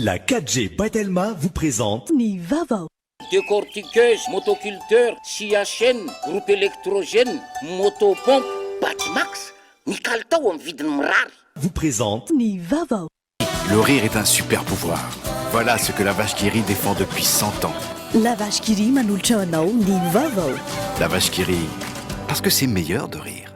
La 4G Batelma vous présente Nivava. Décortiqueuse, motoculteur, scie à chaîne, groupe électrogène, motopompe, Batmax, Nicaltao en vide mirary. Vous présente Nivava. Le rire est un super pouvoir. Voilà ce que la vache qui rit défend depuis 100 ans. La vache qui rit manolotra anao Nivava. La vache qui rit, parce que c'est meilleur de rire.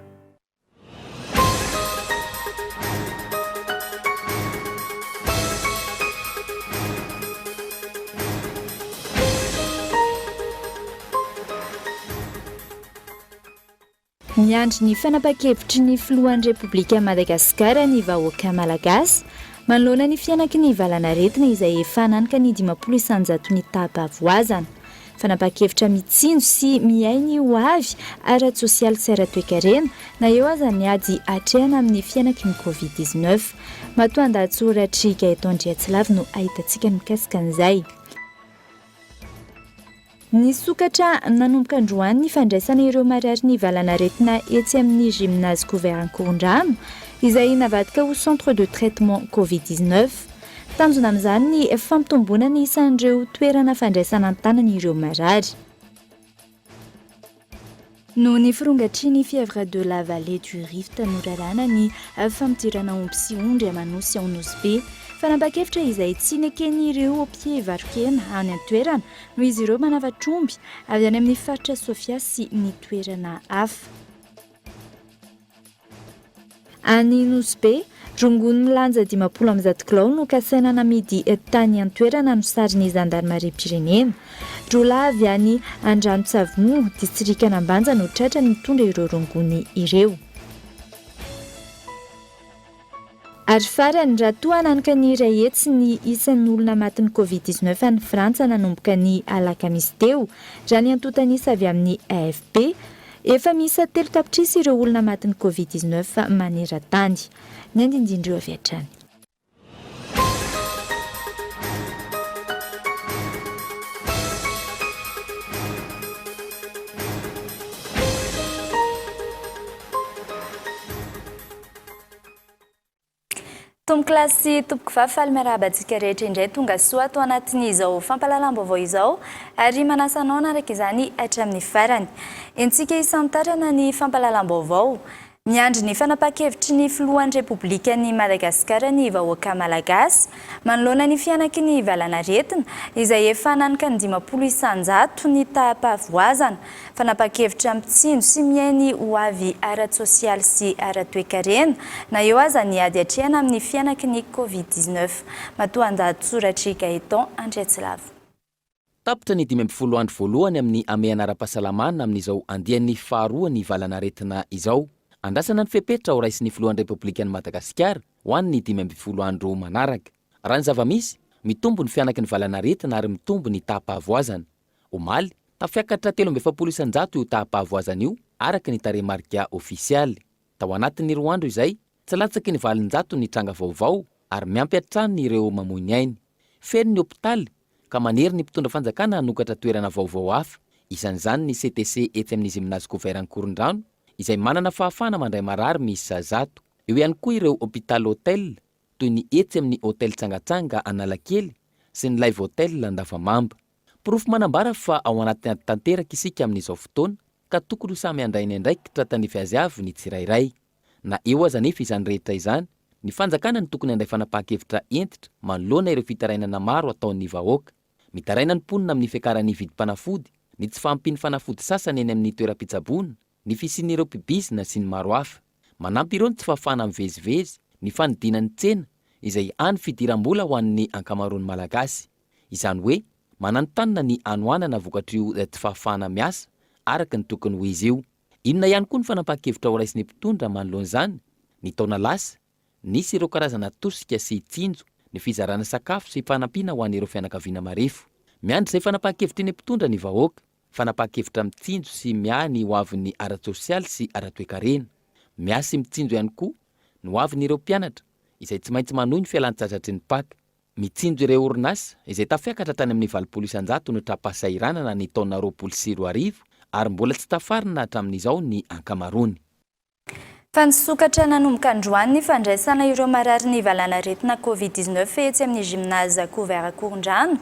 Miandry ny fanapa-kevitry ny filohan'ny Repoblika Madagasikara ny vahoaka malagasy manoloana ny fianaky ny valanaretina izay efa nanika ny 500 ny tapa-avoazana. Fanapa-kevitra mitsinjo sy miainy ho avy ara-tsosialy sy ara-toekarena na eo aza ny ady atrehana amin'ny fianaky ny Covid-19. Matoan-dahatsoratra Gaëtan Driatsilava no ahitantsika mikasika an'izay. Ny sokatra nanomboka androany ny fandraisana ireo marary ny valanaretina etsy amin'ny gymnase Couverin-Korondrano izay navadika ho centre de traitement Covid-19. Tanjona amin'izany ny fampitomboana ny isan'ireo toerana fandraisana an-tanany ireo marary. No ny firongatry ny fièvre de la vallée du Rift norarana ny fampidirana omby sy ondry Amanosy ao Nosy be. Fanapa-kevitra izay tsy neken'ireo mpivarokena any an-toerana no izy ireo manavatra omby avy any amin'ny faritra Sofia sy ny toerana hafa. Any Nosy be, rongony milanja 500 kilao no kasaina namidy tany an-toerana no sarin'ny zandarmarie-pirenena. Drola avy any Andranotsavony distrika Anambanja no tratra nitondra ireo rongony ireo. Ary farany raha toa nanika ny iray etsy ny isan'ny olona matin'ny Covid-19 any Frantsa nanomboka ny alakamisy teo, raha ny antotanisa avy amin'ny AFP, efa misy 3 tapitrisa ireo olona matin'ny Covid-19 maneran-tany. Ny andindindreo avy hatrany. Tombo klasy tompoko vafaly miarabantsika rehetra indray tonga soa atao anatin'izao fampahalalam-baovao izao ary manasanao naraka izany hatramin'ny farany. Entsika isantarana ny fampahalalam-baovao. Miandry ny fanapa-kevitry ny filohan'ny Repoblika ny Madagasikara ny vahoaka malagasy manoloana ny fianaky ny valanaretina izay efa nanika ny 500 isanjato ny tapa-avoazana. Fanapa-kevitra mitsinjo sy miainy ho avy ara-tsosialy sy ara-toekarena na eo aza ny ady atrehana amin'ny fianaky ny Covid-19. Matoan-dahatsoratra Gaëtan Driatsilava. Tapitra ny 12 andro voalohany amin'ny ameana ara-pahasalamana amin'izao andian'ny faharoa ny valanaretina izao. Andrasana ny fepetra ho raisin'ny filohan'ny Repoblikan'i Madagasikara ho an'ny 12 andro manaraka. Raha ny zava-misy, mitombo ny fianaky ny valanaretina ary mitombo ny tapa-avoazana. Omaly, tafiakatra 770 isanjato io tapa-avoazana io araka ny taremarika ofisialy. Tao anatin'ny 2 andro izay, tsy latsaky ny 700 ny tranga vaovao ary miampy hatrany ireo mamoiny ainy. Feno ny hopitaly ka manery ny mpitondra fanjakana hanokatra toerana vaovao hafa. Isan'izany ny CTC etsy amin'ny gymnase Couverin-Korondrano izay manana fahafana mandray marary misy 100. Eo ihany koa ireo hôpital hôtel toy ny etsy amin'ny hôtel Tsangatsanga Analakely sy ny Live Hotel Andavamamba. Porofo manambara fa ao anatin'ny ady tanteraka isika amin'izao fotoana ka tokony ho samy andrainy andraikitra tanify azy avy ny tsirairay. Na eo aza nefa izany rehetra izany, ny fanjakana ny tokony andray fanapa-kevitra entitra manoloana ireo fitarainana maro ataon'ny vahoaka. Mitaraina ny mponina amin'ny fiakaran'ny vidim-panafody, ny tsy fahampiany fanafody sasany eny amin'ny toeram-pitsaboana, ny fisian'ireo mpibizina sy ny maro hafa. Manampy ireo ny tsy fahafana mivezivezy, ny fanidinan'ny tsena izay any fidiram-bola ho an'ny ankamaroan'ny malagasy. Izany hoe, mananontanyna ny anoanana vokatrio tsy fahafana miasa araka ny tokony ho izy io. Inona ihany koa ny fanapa-kevitra ho raisin'ny mpitondra manoloan'izany? Ny taona lasa, nisy ireo karazana tosika sy tsinjo, ny fizarana sakafo sy fanampiana ho an'ireo fianakaviana marefo. Miandry izay fanapa-kevitry ny mpitondra ny vahoaka. Fanapa-kevitra mitsinjo sy miany ho avin'ny ara-tsosialy sy ara-toekarena. Miasa sy mitsinjo ihany koa no ho avin'ireo mpianatra izay tsy maintsy manohy ny fialan-tsasatry ny paka. Mitsinjo ireo orinasa izay tafiakatra tany amin'ny 20 isanjato no trapasairanana ny taona 2020 ary mbola tsy tafarina hatramin'izao ny ankamarony. Fa nisokatra nanomboka androany ny fandraisana ireo marary ny valanaretina Covid-19 etsy amin'ny gymnase Couvert Korondrano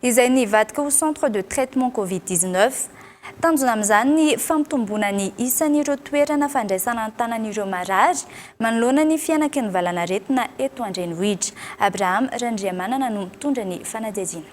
izay nivadika au centre de traitement Covid-19. Tanjona amin'izany ny fampitomboana ny isan'ireo toerana fandraisana antanan'ireo marary manoloana ny fianaky ny valanaretina eto Andrenivohitra. Abraham Randriamanana no mitondra ny fanadihadiana.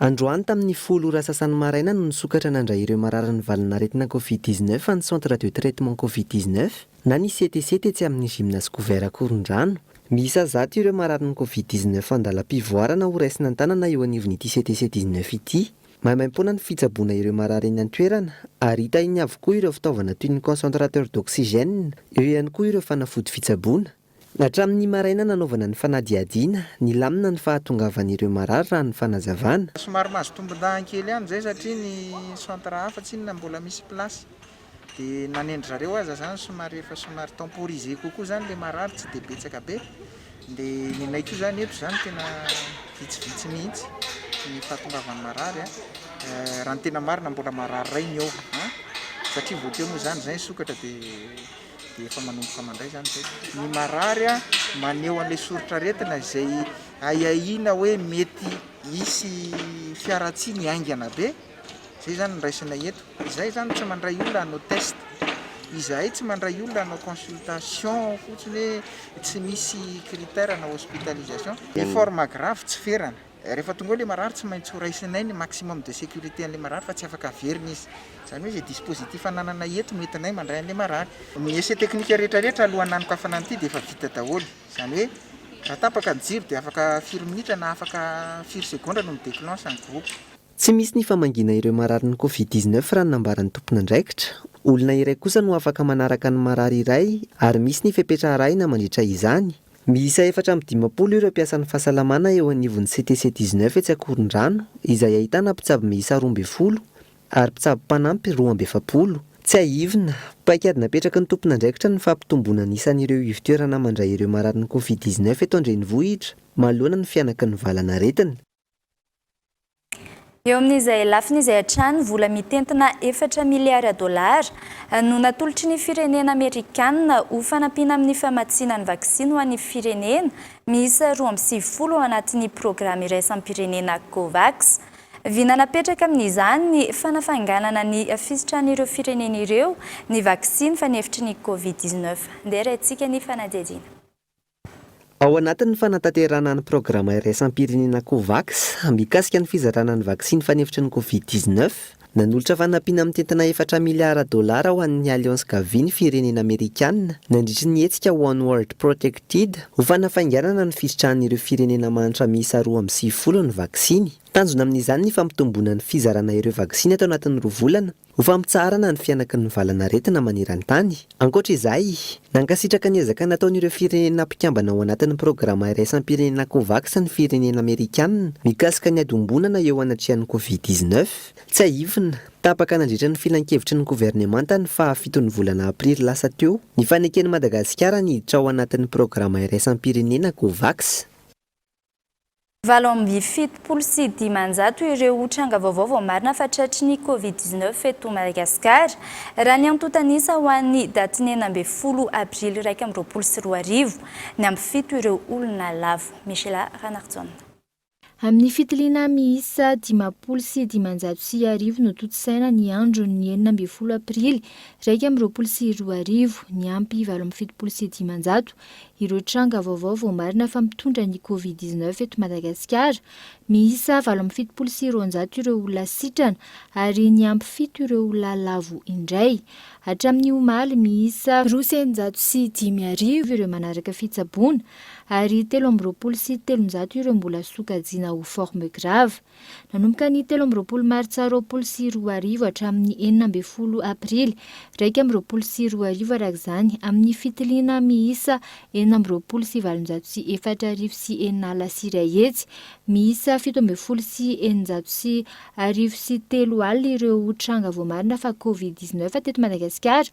Androany tamin'ny 10 ora sasany maraina no nisokatra nandray ireo marary ny valanaretina Covid-19 any centre de traitement Covid-19 na ny CTC etsy amin'ny gymnase Couvert Korondrano. Miisa 10 ireo marary ny Covid-19 andalam-pivoarana ho raisina an-tanana eo anivon'ity CTC 19 ity. Mahamaimpoana ny fitsaboana ireo marary eny an-toerana ary hita iny avokoa ireo fitaovana toy ny concentrateur d'oxygène, eo ihany koa ireo fanafody fitsaboana. Hatramin'ny maraina nanaovana ny fanadihadiana, ny lamina ny fahatongavan'ireo marary raha ny fanazavana. Somary mahazo tombon-dahankely ihany zay satria ny centre hafa tsy inona mbola misy plasy. Dia nanendry zareo aza zany somary temporisé kokoa zany le marary tsy dia betsaka be. Dia ny anay koa zany eto zany tena vitsivitsy mihitsy ny fahatongavan'ny marary. Raha ny tena marina mbola marary ray ny eo. Satria voateo moa zany zay sokatra dia efa manomboka mandray zany zay. Ny marary maneho an'ilay soritra retina izay ahiahina hoe mety misy fiaratsiny haingana be. Zay zany ny raisina eto. Izay zany tsy mandray olona hanao test. Izahay tsy mandray olona hanao consultation fotsiny hoe tsy misy critère na hospitalisation. Ny forme grave tsy ferana. Rehefa tonga le marary tsy maintsy ho raisinay ny maximum de sécurité an'le marary fa tsy afaka averina izy. Zany hoe zay dispositif ananana eto no entinay mandray an'le marary. Ny essai technique rehetrarehetra alohan'ny nanokafana an'ity dia efa vita daholo. Zany hoe raha tapaka ny jiro dia afaka firy minitra na afaka firy segondra no midéclenche ny groupe. Tsy misy ny famangina ireo marary ny Covid-19 raha ny nambaran'ny tompon'andraikitra. Olona iray kosa no afaka manaraka ny marary iray ary misy ny fepetra-arahina mandritra izany. Miisa 420 ireo mpiasan'ny fahasalamana eo anivon'ny CTC 19 etsy Korondrano izay ahitana mpitsabo miisa 12 ary mpitsabo mpanampy 270. Tsy ahivina, paikady napetraka ny tompon'andraikitra ny fampitomboana ny isan'ireo ivon-toerana mandray ireo marary ny Covid-19 eto Andrenivohitra manoloana ny fianaky ny valanaretina. Eo amin'izay lafin'izay hatrany vola mitentina $4 miliara no natolotry ny firenena Amerikanina ho fanampiana amin'ny famatsiana ny vaksiny ho an'ny firenena miisa 20 ao anatin'ny programa iraisam-pirenena COVAX. Vina napetraka amin'izany ny fanafanganana ny fisitran'ireo firenena ireo ny vaksiny fanefitry ny Covid-19. Ndera etsika ny fanadihadiana. Ao anatin'ny fanatanterana ny programa iraisam-pirenena COVAX, mikasika ny fizarana ny vaksiny fanefitry ny Covid-19, nanolotra fanampiana amin'ny tentina $4 miliara ho an'ny Alliance Gavi ny firenena Amerikanina, nandritry ny hetsika One World Protected, ho fanafainganana ny fisitran'ireo firenena mantra miisa 20 ny vaksiny. Tanjona amin'izany ny fampitomboana ny fizarana ireo vaksiny atao anatin'ny 2 volana, ho fampitsarana ny fianaky ny valanaretina maneran-tany. Ankoatra izay, nankasitraka ny ezaka nataon'ireo firenena mpikambana ao anatin'ny programa iraisam-pirenena COVAX ny firenena Amerikanina, mikasika ny adombonana eo anatrian'ny Covid-19. Tsy ahivina, tapaka nandritra ny filan-kevitry ny gouvernemanta ny 7 volana Aprily lasa teo, ny faneken'i Madagasikara niditra ao anatin'ny programa iraisam-pirenena COVAX. 770 ireo tranga vaovao marina fatratry ny Covid-19 eto Madagasikara raha ny antotanisa ho an'ny daty 10 Aprily 2022 ny amin'ny 7 ireo olona lavo. Michela Ranartson. Amin'ny fitiliana miisa 510 no totosaina ny andro ny 10 Aprily 2022 ny ampy 770 ireo tranga vaovao marina fa mitondra ny Covid-19 eto Madagasikara, miisa 770 ireo olona sitrana ary ny ampy 7 ireo olona lavo indray. Hatramin'ny omaly miisa 205 ireo manaraka fitsaboana ary 370 ireo mbola sokajiana ho forme grave. Nanomboka ny 13 Martsa 2022 hatramin'ny 14 Aprily 2022 araka izany amin'ny fitiliana miisa 774 lasira hetsy, miisa 77 alina ireo tranga voamarina fa Covid-19 teto Madagasikara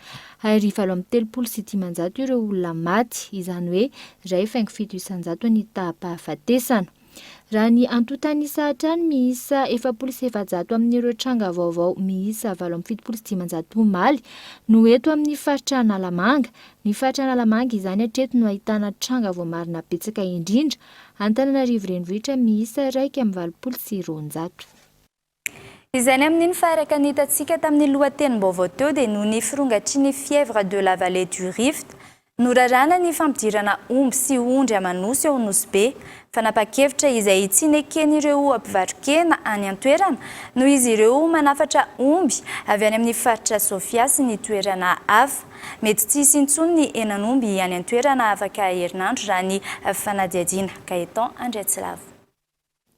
ary 730 ireo olona maty, izany hoe 2,7 ny tapahafatesana. Raha ny antotany sahatrany miisa 700 amin'ireo tranga vaovao miisa 770 maly no eto amin'ny faritra Analamanga. Ny faritra Analamanga izany hatreto no ahitana tranga voamarina betsaka indrindra. Antananarivo renivohitra miisa 1,200. Izany amin'iny faharaka nitantsika tamin'ny lohatenim-baovao teo dia noho ny firongatry ny fièvre de la vallée du Rift norarana ny fampidirana omby sy ondry amanosy ao Nosy-be. Fanapa-kevitra izay tsy neken'ireo mpivarokena any an-toerana noho izy ireo manafatra omby avy any amin'ny faritra Sofia sy ny toerana hafa. Mety tsy hisy intsony ny henan'omby any an-toerana afaka herinandro raha ny fanadihadiana. Gaëtan Andriatsilavo.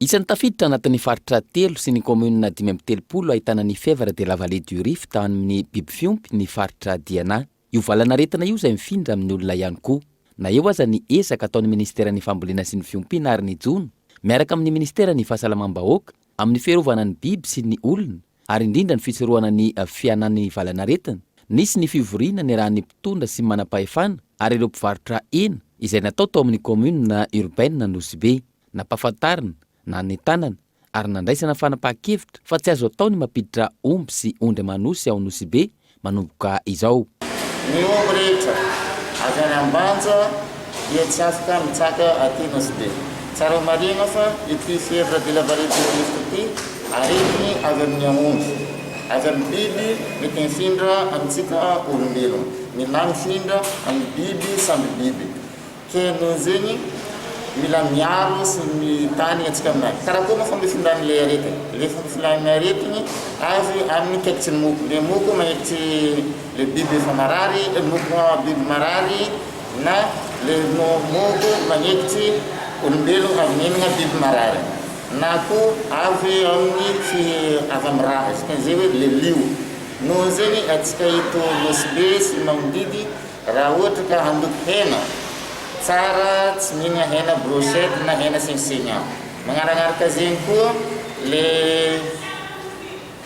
Isan'ny tafiditra anatin'ny faritra 3 sy ny commune 5 ahitana ny fièvre de la vallée du Rift amin'ny biby fiompy ny faritra Diana. Io valanaretina io izay mifindra amin'ny olona ihany koa. Na eo aza ny esaka ataon'ny ministera ny fambolena sy ny fiompiana ary ny jono, miaraka amin'ny ministera ny fahasalamam-bahoaka amin'ny fiarovana ny biby sy ny olona ary indrindra ny fitsoroana ny fianan'ny valanaretina. Nisy ny fivoriana ny raha ny mpitondra sy manam-pahefana ary ireo mpivarotra hena izay natao tao amin'ny commune urbaine Nosy-be, nampahafantarina na ny tanana ary nandraisana fanapa-kevitra fa tsy azo atao ny mampiditra omby sy ondry manosy ao Nosy-be manomboka izao. Ny omby rehetra avy any ambanja dia tsy afaka mitsaka aty Nosy-be. Tsara marina fa ity fièvre de la vallée du Rift ity aretiny avy amin'ny omby, avy amin'ny biby mety mifindra amintsika olombelona, na mifindra amin'ny biby samby biby. Ke noho zegny mila miaro sy mitany antsika aminazy. Karakory moa fampifindrany aretigny. Le fampifindrany aretigny avy amin'ny kaikitry ny moko. Le moko magnekitry le biby efa marary, moko biby marary na le moko magnekitry olombelona avy mihinagna biby marary. Na koa avy amin'ny avy raha, zay hoe le lio. Noho zegny atsika eto Nosy-be sy manodidy raha ohatra ka handoko hena tsara tsy mihinagna hena brochette na hena senisigna. Magnaragnaraka zegny koa le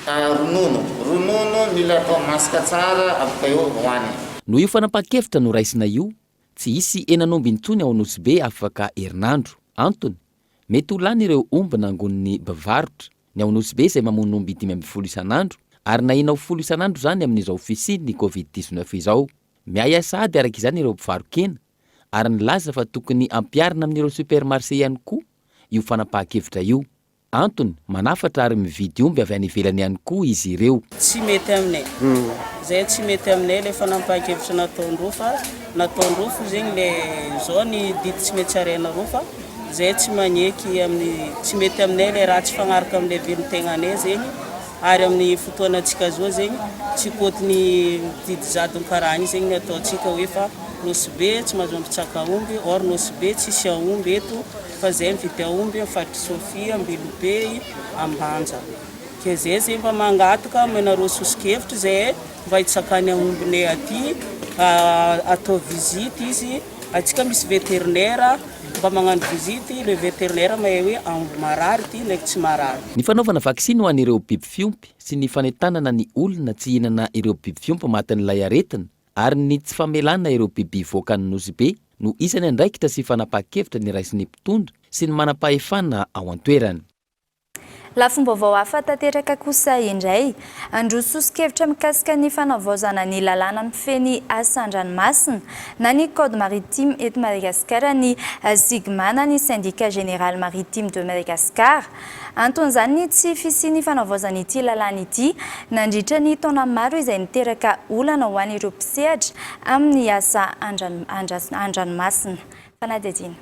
ronono mila atao masaka tsara avy eo hoanina. Noho io fanapa-kevitra no raisina io, tsy hisy henan'omby intsony ao Nosy-be afaka herinandro. Antony, mety ho lany ireo omby nangon'ny mpivarotra. Ny ao Nosy-be izay mamono omby 5 isan'andro ary na inao 10 isan'andro zany amin'izao fisian'ny Covid-19 izao. Miaya sady araka izany ireo mpivarokena ary nilaza fa tokony ampiarina amin'ireo supermarché ihany koa io fanapa-kevitra io. Antony, manafatra ary mividy omby avy any ivelany ihany koa izy ireo. Tsy mety aminay. Zay tsy mety aminay le fanapa-kevitra nataondreo fa nataondreo fo zegny le zao ny didy tsy mety tsaraina reo fa zay tsy magneky amin'ny tsy mety aminay le raha tsy fagnaraka amin'ny velon-tegnanay zegny ary amin'ny fotoanantsika zao zegny tsy kotiny didy zadony karaha igny zegny ataontsika hoe fa Nosy-be tsy mahazo mitsaka omby, or Nosy-be tsisy aomby eto fa zay mividy aomby amin'ny faritra Sofia, Ambilobe, Ambanja. Ke zay zegny mba mangataka menareo sosikevitra zay mba hitsakany aombinay aty atao visite izy, atsika misy vétérinaire mba magnano visite, le vétérinaire mahay hoe aomby marary ity ndraiky tsy marary. Ny fanaovana vaksiny ho an'ireo biby fiompy sy ny fanentanana ny olona tsy hihinana ireo biby fiompy matin'ilay aretina ary ny tsy famelana ireo biby voaka ny Nosy-be no isany andraikitra sy fanapa-kevitra ny raisin'ny mpitondra sy ny manam-pahefana ao an-toerany. Lafim-baovao hafa tanteraka kosa indray, androso sosikevitra mikasika ny fanavaozana ny lalàna mifeny asan-dranomasina na ny code maritime eto Madagasikara ny SIGMA ny syndicat général maritime de Madagascar. Anton'izany tsy fisiany fanavaozana ity lalàna ity nandritra ny taona maro izay niteraka olana ho an'ireo mpisehatra amin'ny asa an-dranomasina. Fanadihadiana.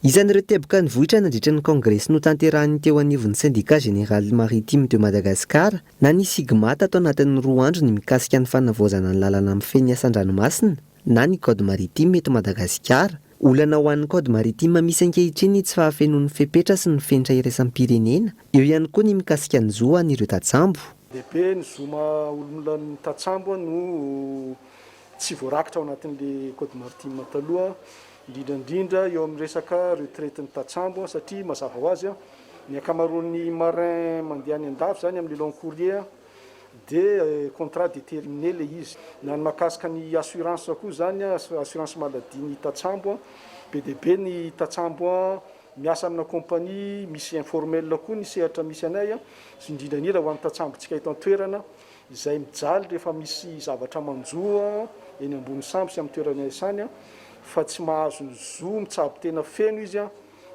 Isan'ireo teboka nivohitra nandritra ny kongresy no tanterahany teo anivon'ny syndicat général maritime de Madagascar na ny SIGMA tao anatin'ny 2 andro ny mikasika ny fanavaozana ny lalàna mifeny asan-dranomasina na ny code maritime eto Madagasikara. Olana ho an'ny code maritime misy ankehitriny tsy fahafenoan'ny fepetra sy ny fenitra iraisam-pirenena. Eo ihany koa ny mikasika ny zo an'ireo tatsambo. Lehibe ny zoma olona ny tatsambo no tsy voarakitra ao anatin'le code maritime taloha. Indrindra eo amin'ny resaka retraite ny tatsambo satria mazava ho azy ny akamaroan'ny marin mandeha any an-dafy zany amin'ny long courrier dia contrat déterminé le izy. Na ny makasika ny assurance koa zany assurance maladie ny tatsambo be dia be ny tatsambo miasa amina compagnie misy informel koa ny sehatra misy anay sy indrindrandrindra ho amin'ny tatsambotsika eto an-toerana izay mijaly rehefa misy zavatra manjoa eny ambony sambo sy amin'ny toerana isany fa tsy mahazo ny zo mitsabo tena feno izy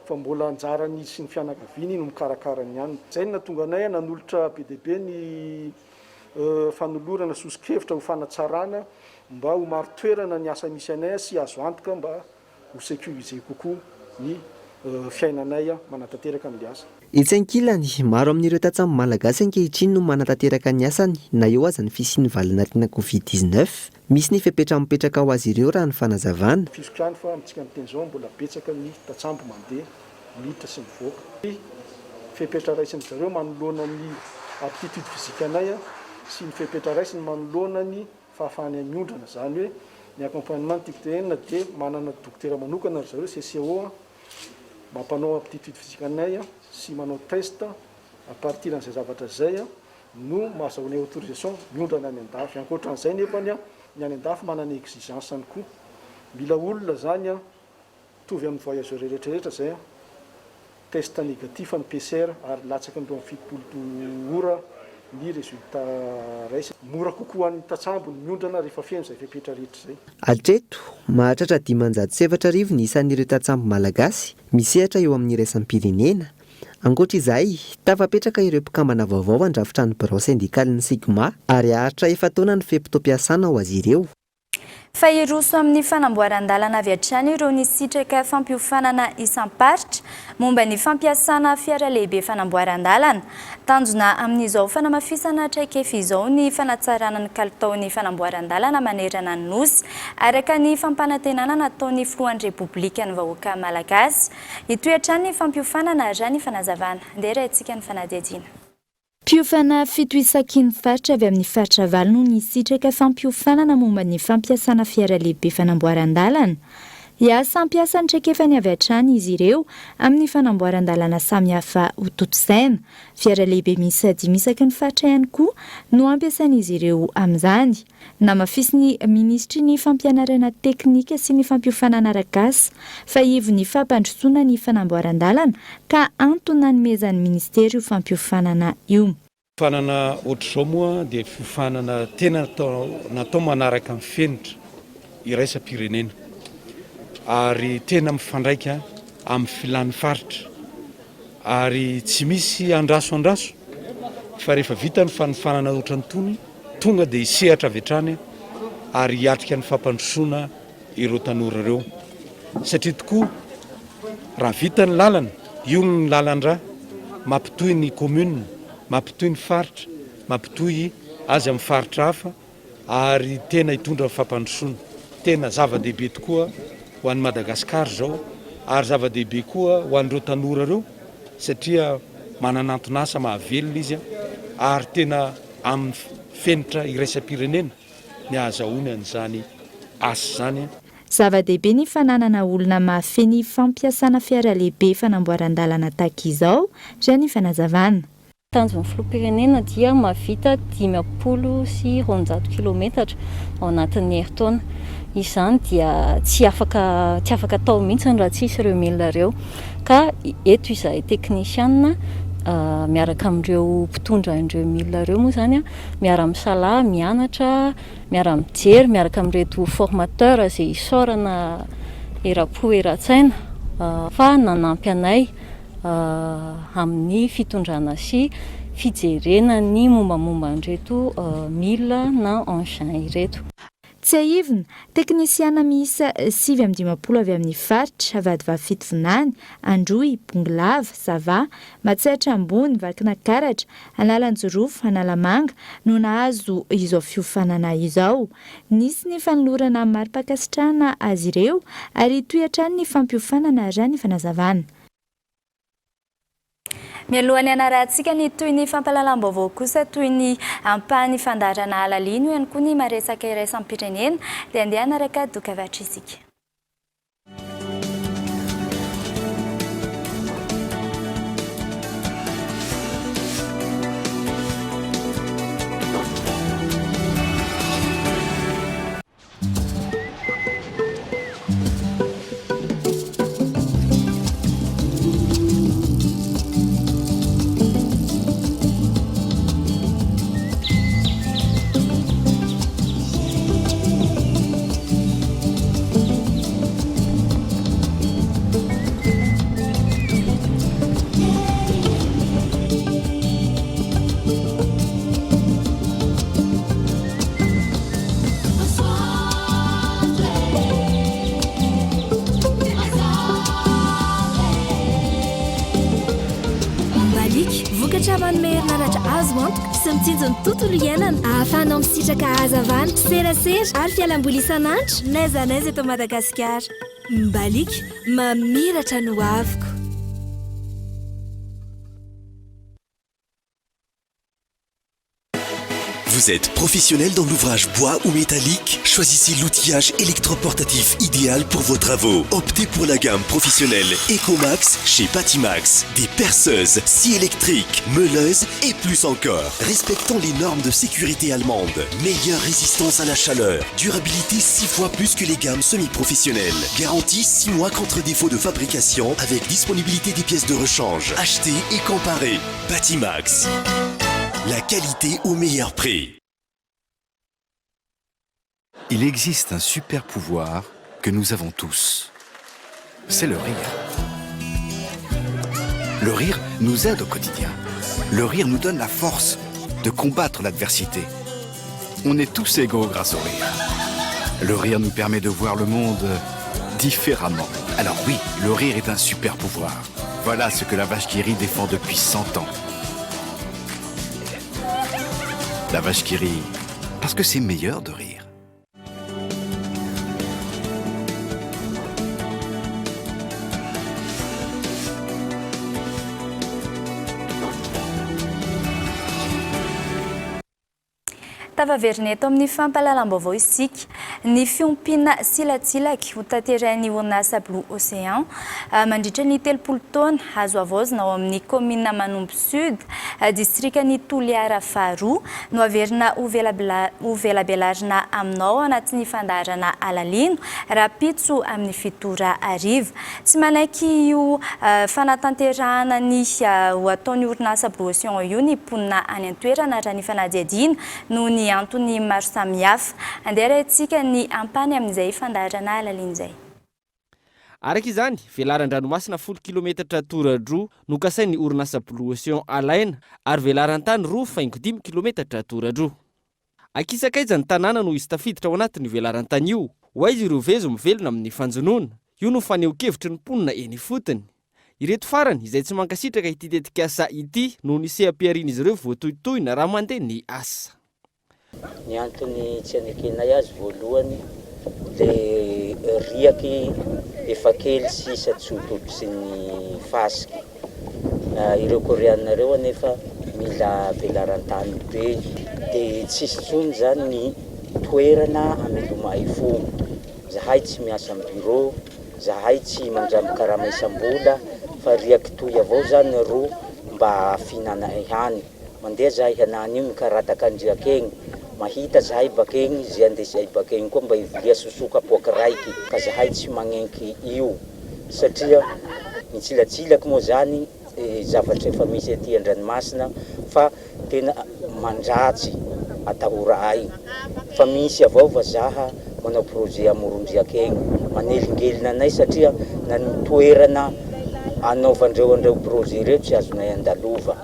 fa mbola anjarany sy ny fianakaviany no mikarakarany ihany. Zay no natonga anay nanolotra be dia be ny fanolorana sosokevitra ho fanatsarana mba ho maro toerana ny asa misy anay sy azo antoka mba ho sécuriser kokoa ny fiainanay manatanteraka amin'ny asa. Etsy ankilany, maro amin'ireo tatsambo malagasy ankehitriny no manatanteraka ny asany na eo aza ny fisian'ny valon'ariana Covid-19. Misy ny fepetra mipetraka ho azy ireo raha ny fanazavana. Fisokany fa amintsika miteny zao mbola betsaka ny tatsambo mandeha miditra sy mivoaka. Fepetra raisiny zareo manoloana ny aptitude physique anay sy ny fepetra raisiny manoloana ny fahafahany amin'ondrana, zany hoe ny accompagnement tictéenne dia manana dokotera manokana ry zareo CCO mampanao aptitude physique anay sy manao test à partir an'izay zavatra zay no mahazahonay autorisation miondrana any an-dafy. Ankoatran'izay nefany ny any an-dafy manana exigence any koa, mila olona zany tovy amin'ny voyageur rehetrarehetra zay test négatif ny PCR ary latsaka ny 70 ora ny résultat raisy. Mora kokoa ny tatsambo ny miondrana rehefa feno izay fepetra rehetra zay. Hatreto, mahatratra 507 ny isan'ireo tatsambo malagasy misehatra eo amin'ny iraisam-pirenena. Ankoatra izay, tafapetraka ireo mpikambana vaovao andrafitra ny birao sindikaly ny Sigma ary ahatra efa taona ny fepito-piasana ho azy ireo. Fa iroso amin'ny fanamboaran-dalana avy hatrany ireo nisitraka fampiofanana isam-paritra momba ny fampiasana fiara lehibe fanamboaran-dalana. Tanjona amin'izao fanamafisana traikefa izao ny fanatsarana ny kalitaon'ny fanamboaran-dalana manerana ny nosy araka ny fampanantenana nataon'ny filohan'ny Repoblika ny vahoaka Malagasy. Itoetrany ny fampiofanana rany fanazavana. Ndera itsika ny fanadihadiana. Mpiofana fito isaky ny faritra avy amin'ny faritra valo no nisitraka fampiofanana momba ny fampiasana fiara lehibe fanamboaran-dalana. Hiasa ampiasany traikefa ny avy hatrany izy ireo amin'ny fanamboaran-dalana samihafa ho totosaina. Fiara lehibe misy 5 isaky ny faritra ihany koa no ampiasain'izy ireo amin'izany. Namafisy ny ministry ny fampianarana teknika sy ny fampiofanana arak'asa fa ivo ny fampandrosoana ny fanamboaran-dalana ka antony nanomezan'ny ministeri io fampiofanana io. Fanana ohatr'izao moa dia fiofanana tena natao manaraka amin'ny fenitra iraisam-pirenena ary tena mifandraika amin'ny filan'ny faritra ary tsy misy andraso fa rehefa vita ny fanofanana ohatrany tony tonga dia hisehatra avy hatrany ary hiatrika ny fampandrosoana ireo tanora ireo satria tokoa raha vita ny lalana io ny lalan-drà mampitohy ny commune, mampitohy ny faritra, mampitohy azy amin'ny faritra hafa ary tena hitondra fampandrosoana. Tena zava-dehibe tokoa ho an'i Madagasikara zao ary zava-dehibe koa ho an'ireo tanora ireo satria mananantonasa mahavelona izy ary tena amin'ny fenitra iraisam-pirenena ny ahazahoany an'izany asa zany. Zava-dehibe ny fananana olona mahafeny fampiasana fiara lehibe fanamboaran-dalana tahaka izao raha ny fanazavana. Tanjon'ny filoham-pirenena dia mahavita 500 sy 100 kilometatra ao anatin'ny herintaona. Izany dia tsy afaka atao mihitsy raha tsisy ireo milina ireo. Ka eto izahay teknisianina miaraka amin'ireo mpitondra ireo milina ireo moa zany miara-misalaha, mianatra, miara-mijery, miaraka amin'ireto formateur izay isaorana era-po era-tsaina fa nanampy anay amin'ny fitondrana sy fijerena ny mombamomba an'ireto milina na engin ireto. Tsy ahivona, teknisiana miisa 750 avy amin'ny faritra Avadivavafito Vinany, Androy, Bongolava, Sava, Matsehatra Ambony, Vakinankaratra, Analanjorofo, Analamanga no nahazo izao fiofanana izao. Nisy ny fanolorana mari-pakasitrahana azy ireo ary toy-hatrany ny fampiofanana raha ny fanazavana. Mialohan'ny anarantsika ny toy ny fampahalalam-baovao kosa toy ny ampahany fandarana alalino ihany koa ny maresaka iraisam-pirenena dia andeha anaraka dokavatra isika. Mbaliky vokatra manome herinaratra azo antoka sy mitsinjo ny tontolo iainana ahafahanao misitraka hazavana serasera ary fialamboly isan'andro n'aiza n'aiza eto Madagasikara. Mbaliky mamiratra no avoko. Vous êtes professionnel dans l'ouvrage bois ou métallique? Choisissez l'outillage électroportatif idéal pour vos travaux. Optez pour la gamme professionnelle Ecomax chez Batimax. Des perceuses, scies électriques, meuleuses et plus encore. Respectons les normes de sécurité allemandes. Meilleure résistance à la chaleur. Durabilité 6 fois plus que les gammes semi-professionnelles. Garantie 6 mois contre défaut de fabrication avec disponibilité des pièces de rechange. Achetez et comparez. Batimax. La qualité au meilleur prix. Il existe un super pouvoir que nous avons tous. C'est le rire. Le rire nous aide au quotidien. Le rire nous donne la force de combattre l'adversité. On est tous égaux grâce au rire. Le rire nous permet de voir le monde différemment. Alors oui, le rire est un super pouvoir. Voilà ce que la vache qui rit défend depuis 100 ans. La vache qui rit, parce que c'est meilleur de rire. Tavaverina eto amin'ny fampahalalam-baovao isika ny fiompina silatsilaka ho tanterahiny orinasa Blue Océan mandritra ny 30 taona azo avaozina ao amin'ny commune Manombo Sud distrikany Toliara Faharoa no averina ho velabelarina aminao anatin'ny fandaharana Alalino rapitso amin'ny fitora ariva. Tsy manaiky io fanatanterahana ny ho ataon'ny orinasa Blue Océan io ny ponina any an-toerana raha ny fanadihadiana no ny antony maro samihafa. Andeha antsika ny ampany amin'izay fandaharana Alalino izay. Araka izany, velaran-dranomasina 10 km toradroa no kasain'ny orinasa Blue Océan alaina ary velaran-tany 2,5 km toradroa. Akisakaiza ny tanàna no isy tafiditra ao anatin'ny velaran-tany io. Hoaizy ireo vezo mivelona amin'ny fanjonoana. Io no faneho-kevitry ny mponina eny fotony. Ireto farany izay tsy mankasitraka ity tetikasa ity no ny seha-piarian'izy ireo voatoitoina raha mandeha ny asa. Ny antony tsy anekenay azy voalohany le riaky efa kely sisa tsototro sy ny fasiky. Ireo koreanareo anefa mila velaran-tany be dia tsisy tsony zany ny toerana amelomay fo. Zahay tsy miasa amin'ny bureau, zahay tsy mandramboka raha isam-bola fa riaky toy avao zany ro mba fihinana hany. Mandeha zahay hanany io mikarataka andriaka egny. Mahita zahay bakegny izy andesay bakegny koa mba ivilia sosoka poaka raiky ka zahay tsy magnenky io satria ny tsilatsilaka moa zany zavatra efa misy aty an-dranomasina fa tena mandratsy atahoray fa misy avao vazaha manao projet amorondriaka egny manelingelina anay satria na ny toerana anaovandreo andreo projet ireo tsy azonay andalova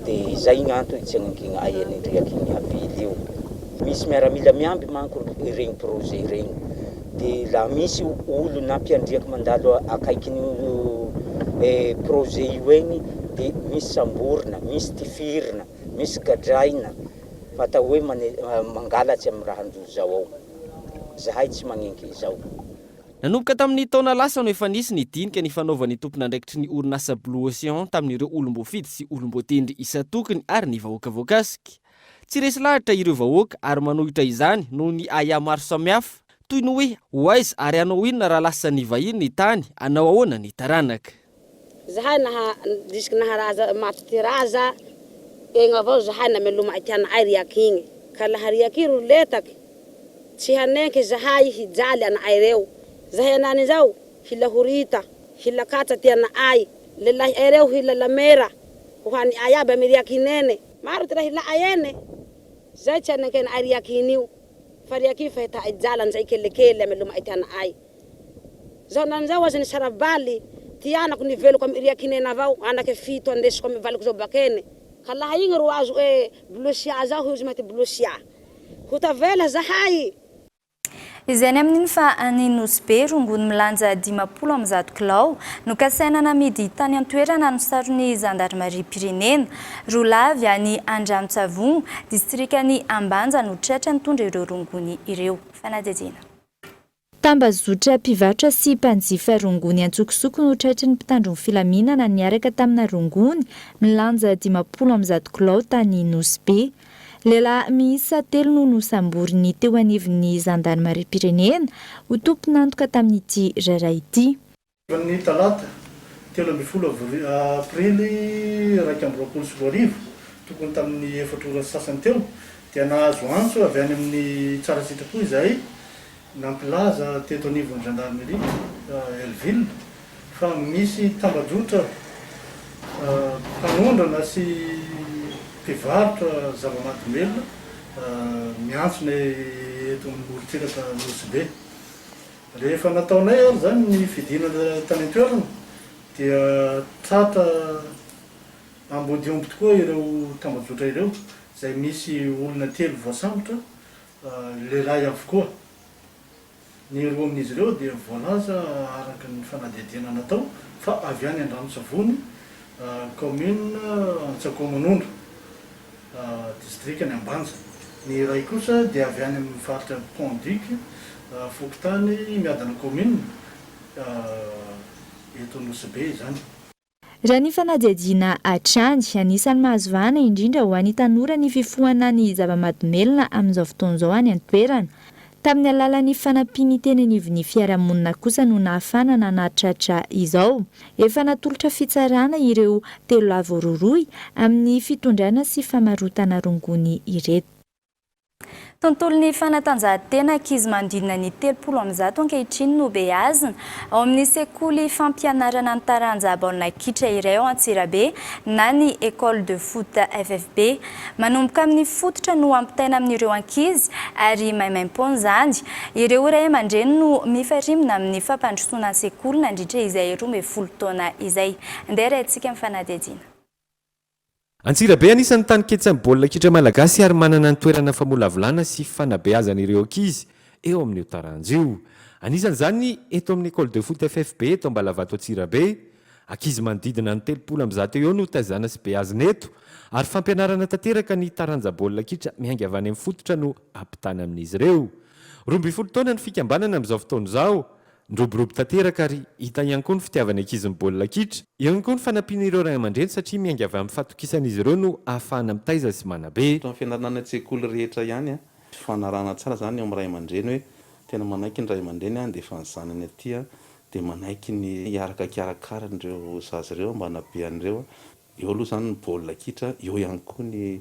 dia zay gn'antony tsy agnakina aeny riaky ny avily io. Misy miaramila miamby manko regny projet regny dia la misy olo na mpiandriaky mandalo akaikin'io projet io egny dia misy samborina, misy tifirina, misy gadraina fatao hoe mangalatsy amin'ny raha andro zao ao. Zahay tsy magnenky izao. Nanomboka tamin'ny taona lasa no efa nisy ny dinika ny fanaovan'ny tompon'andraikitry ny orinasa Blue Océan tamin'ireo olom-boafidy sy olom-boatendry isa-tokony ary ny vahoaka voakasika. Tsy resy lahatra ireo vahoaka ary manohitra izany noho ny aya maro samihafa toy ny hoe hoaiza ary anao inona raha lasa ny vahiny ny tany anao ahoana ny taranaka. Zahay disky naharaza maty ty raza egny avao zahay nameloma itiana ay riaky igny ka laha riaky iro letaky tsy hanenky zahay hijaly anay reo. Zahay anany zao hila horita hila katsa tiana ay lelahy ay reo hila lamera hohany ay aby amy riaky inene maro tira hila ayene zay tsy hanenky ay riaky inio fa riaky fa hita ijaly nzay kelekely ameloma itiana ay zao nan zao azy ny sarabaly ty anako niveloko amy riaky inene avao anake fito andesiko amy valiko zao bakene ka laha igny ro azo blosia zao izy mety blosia hotavela zahay. izany amin'iny fa ny Nosbe rongony milanja 50 kilao no kasaina namidy tany an-toerana no sarony Gendarmerie Pirenena Rolavy any Andranotsavogno distrikany Ambanja no tratra nitondra ireo rongony ireo. Fanadedina. Tambazotra mpivarotra sy mpanjifa rongony Antsokosoko no tratry ny mpitandron'ny filaminana niaraka tamina rongony milanja 50 kilao tany Nosbe. Lehilahy miisa 3 no nosamboriny teo anivon'ny Gendarmerie Pirenena ho tompon'antoka tamin'ity raray ity. Ny talata 13 aprily 2024 tokony tamin'ny 4 ora sasany teo dia nahazo antso avy any amin'ny tsara sitrapo izay nampilaza teto anivon'ny Gendarmerie Elville fa misy tambajotra mpanondrana sy mpivarotra zava-mahadomelona miantsona eto morotsiraka Nosbe. Rehefa nataonay ary zany ny fidinana tany an-toerana dia tratra ambody omby tokoa ireo tambajotra ireo izay misy olona 3 voasambotra lehilahy avokoa. Ny roa amin'izy ireo dia voalaza araka ny fanadihadiana natao fa avy any Andranotsavony commune Antsakomanondro distrikany Ambanja. Ny iray kosa dia avy any amin'ny faritra Pont-Duc Fokotany miadana commune eto Nosbe zany. Raha ny fanadihadiana hatrany anisan'ny mahazo vahana indrindra ho an'ny tanora ny fifohana ny zava-mahadomelona amin'izao fotoan'izao any an-toerana. Tamin'ny alalan'ny fanampiany teny anivon'ny fiarahamonina kosa no nahafana nanatratra izao. Efa natolotra fitsarana ireo 3 lavo roroy amin'ny fitondrana sy famarotana rongony ireto. Tontolon'ny fanatanjahantena ankizy mandidina ny 30 ankehitriny no beazina ao amin'ny sekoly fampianarana ny taranja baolina kitra iray ao Antsirabe na ny école de foot FFB. Manomboka amin'ny fototra no ampitaina amin'ireo ankizy ary maimaim-pony zany. Ireo ray aman-dreny no mifarimina amin'ny fampandrosoana sekoly nandritra izay 12 taona izay. Andeha raintsika amin'ny fanadihadiana. Antsirabe anisan'ny tany ketsan'ny baolina kitra malagasy ary manana ny toerana famolavolana sy fanabeazana ireo ankizy eo amin'io taranja io. Anisan'izany eto amin'ny école de foot FFB eto Ambalavato Antsirabe, ankizy manodidina ny 30 eo no tazana sy beazina eto ary fampianarana tanteraka ny taranja baolina kitra miainga avy any amin'ny fototra no ampitana amin'izy ireo. 12 taona ny fikambanana amin'izao fotoan'izao. Ndroborobo tanteraka ary hita ihany koa ny fitiavana ankizy ny baolina kitra. Eo ihany koa ny fanampiana ireo ray aman-dreny satria miainga avy amin'ny fatokisan'izy ireo no ahafahana mitaiza sy manabe. Ny fianarana an-tsekoly rehetra ihany fanarana tsara zany eo amin'ny ray aman-dreny hoe tena manaiky ny ray aman-dreny dia fa ny zanany aty dia manaiky ny hiaraka karakarandreo zaza ireo mba hanabean'ireo. Eo aloha zany ny baolina kitra, eo ihany koa ny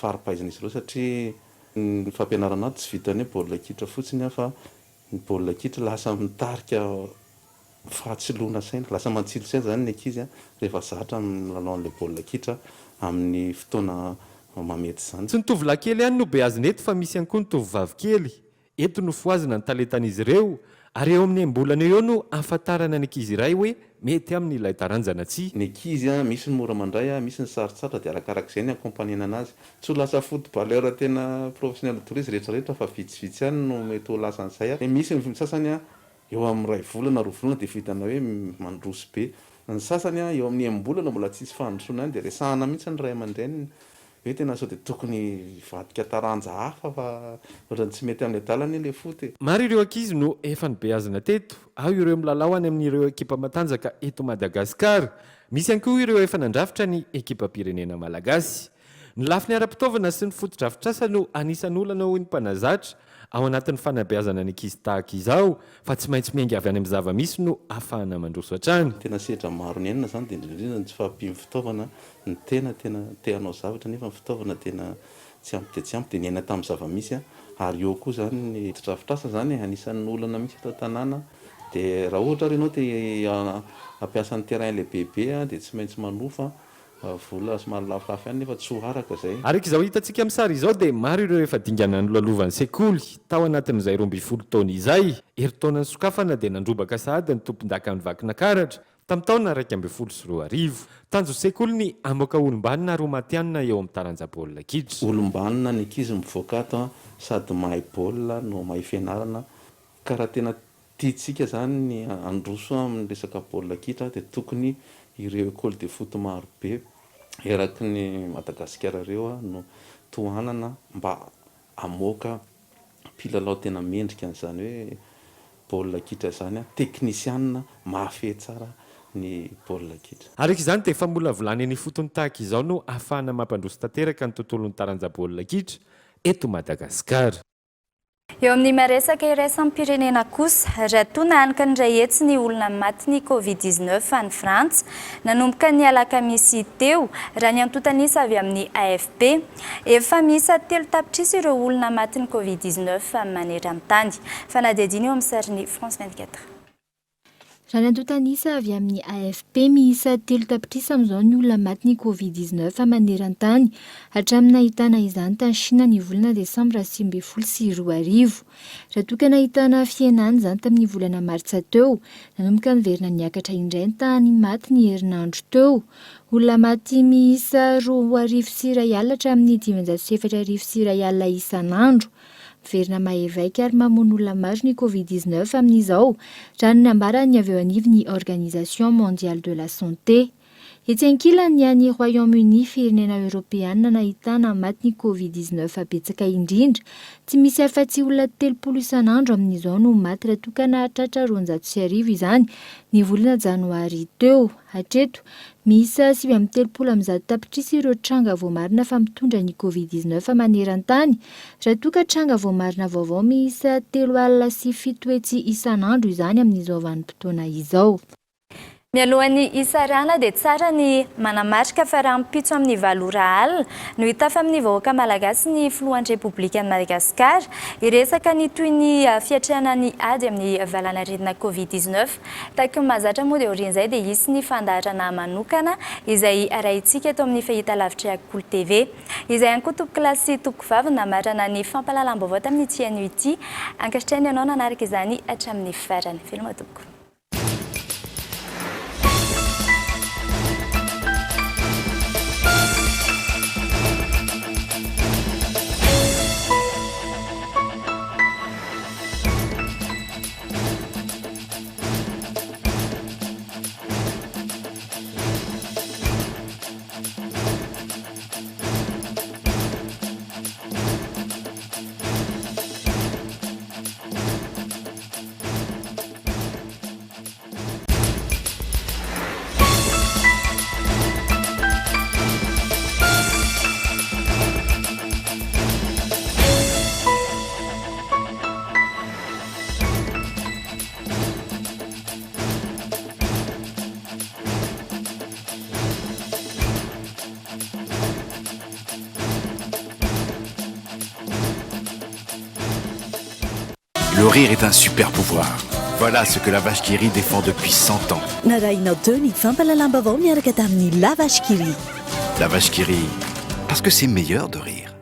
faripaizan'izy ireo satria ny fampianarana ato tsy vitany hoe baolina kitra fotsiny fa ny baolina kitra lasa mitarika fahatsiloana saina, lasa matsilo saina zany ny ankizy rehefa zatra amin'ny lalaon'ilay baolina kitra amin'ny fotoana mamety zany. Tsy ny tovolahy kely ihany no beazina eto fa misy ihany koa ny tovovavy kely. Eto no foazina ny talentan'izy ireo ary eo amin'ny ambolana eo no ahafantarana ny ankizy iray hoe mety amin'ilay taranjana tsia. Ny ankizy misy ny mora mandray, misy ny sarotsatra dia arakarak'izay ny accompagnena anazy. Tsy ho lasa footballeur tena professionnel tourisme rehetrarehetra fa vitsivitsy ihany no mety ho lasa an'izay. Misy ny sasany eo amin'ny 2 volana 2 volana dia vitana hoe mandroso be. Ny sasany eo amin'ny ambolana mbola tsisy fandrosoana ihany dia resahana mihitsy ny ray aman-dreny hoe tena sao dia tokony vadika taranja hafa fa ohatrany tsy mety amin'ny adalany ilay foty. Maro ireo ankizy no efa nibeazina teto. Ao ireo milalao any amin'ireo ekipa matanjaka eto Madagasikara. Misy ihany koa ireo efa nandrafitra ny ekipa pirenena malagasy. Ny lafiny ara-pitaovana sy ny foto-drafitrasa no anisan'ny olana hoy ny mpanazatra ao anatin'ny fanabeazana ny ankizy tahaka izao fa tsy maintsy miainga avy any amin'ny zava-misy no ahafahana mandroso hatrany. Tena sehatra maro ny enina zany dia indrindra tsy fahampimy fitaovana ny tena te-hanao zavatra nefa ny fitaovana tena tsy ampy dia ny aina tamin'ny zava-misy ary eo koa zany ny foto-drafitrasa zany anisan'ny olana misy atao tanàna dia raha ohatra ianao te hampiasa ny terrain lehibehibe dia tsy maintsy manofa vola somary lafolafo ihany nefa tsy ho araka izay. Araka izao hitantsika amin'ny sary izao dia maro ireo efa dingana nolalovan'ny sekoly tao anatin'izay 12 taona izay. Herintaonany sokafana dia nandrobaka sahady ny tompon-daka ny vakina karatra tamin'ny taona 2012. Tanjo sekoly ny amoaka olombanina ary ho matianina eo amin'ny taranja baolina kitra. Olombanina ny ankizy mivoaka ato sady mahay baolina no mahay fianarana ka raha tena tiatsika zany ny androso amin'ny resaka baolina kitra dia tokony ireo école de foot marobe eraky ny Madagasikara reo no tohanana mba amoaka mpilalao tena mendrika an'izany hoe baolina kitra zany teknisianina mafy tsara ny baolina kitra. Araka izany dia efa mbola volany ny fotony tahaka izao no ahafahana mampandroso tanteraka ny tontolon'ny taranja baolina kitra eto Madagasikara. Eo amin'ny maresaka iraisam-pirenena kosa, raha toa nahanika ny iray hetsy ny olona maty ny Covid-19 any Frantsa, nanomboka ny alakamisy teo, raha ny antontanisa avy amin'ny AFP, efa miisa 3 tapitrisa ireo olona maty ny Covid-19 maneran-tany. Fanadihadiana eo amin'ny sarin'ny France 24. Raha ny antontanisa avy amin'ny AFP, miisa 3 tapitrisa amin'izao ny olona maty ny Covid-19 maneran-tany, hatramin'ny nahitana izany tany Chine ny volana Desambra 2020. Raha toa ka nahitana fienany izany tamin'ny volana Martsa teo, nanomboka niverina niakatra indray ny tany maty ny herinandro teo. Olona maty miisa 2,1 alina hatramin'ny 504,1 alina isanandro. Miverina mahevaika ary mamono olona maro ny Covid-19 amin'izao, raha ny nambarany avy eo anivy ny Organisation Mondiale de la Santé. Etsy ankilany ny any Royaume-Uni, firenena Europeana nahitana maty ny Covid-19 betsaka indrindra. Tsy misy afa-tsy olona 30 isanandro amin'izao no maty raha toa ka nahatratra 205 izany ny volana Janoary teo. Hatreto, miisa 30 tapitrisa ireo tranga voamarina fa mitondra ny Covid-19 maneran-tany, raha toa ka tranga voamarina vaovao miisa 3 alina sy 7 hetsy isanandro izany amin'izao vanim-potoana izao. Mialohan'ny isarana dia tsara ny manamarika fa raha mipitso amin'ny 7 alina no hita fa amin'ny vahoaka malagasy ny filohan'ny Repoblikan'i Madagasikara iresaka ny toy ny fiatrehana ny ady amin'ny valanaretina Covid-19. Tahaka ny mahazatra moa dia orin'izay dia hisy ny fandaharana manokana izay arahintsika eto amin'ny fahitalavitra Akolo TV. Izay ihany koa tompoko kilasy sy tompoko vavy namarana ny fampahalalam-baovao tamin'ny tianio ity. Ankehitriny ianao nanaraka izany hatramin'ny farany. Veloma tompoko. Le rire est un super pouvoir. Voilà ce que la vache qui rit défend depuis 100 ans. Narainao teo ny fampahalalam-baovao miaraka tamin'ny La Vache qui rit. La vache qui rit, parce que c'est meilleur de rire.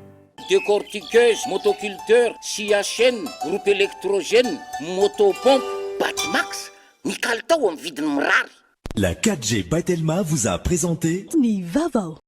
Décortiqueuse, motoculteur, scie à chaîne, groupe électrogène, motopompe, Batimax, ny kalitao amin'ny vidiny mirary. La 4G Batelma vous a présenté Ny vaovao.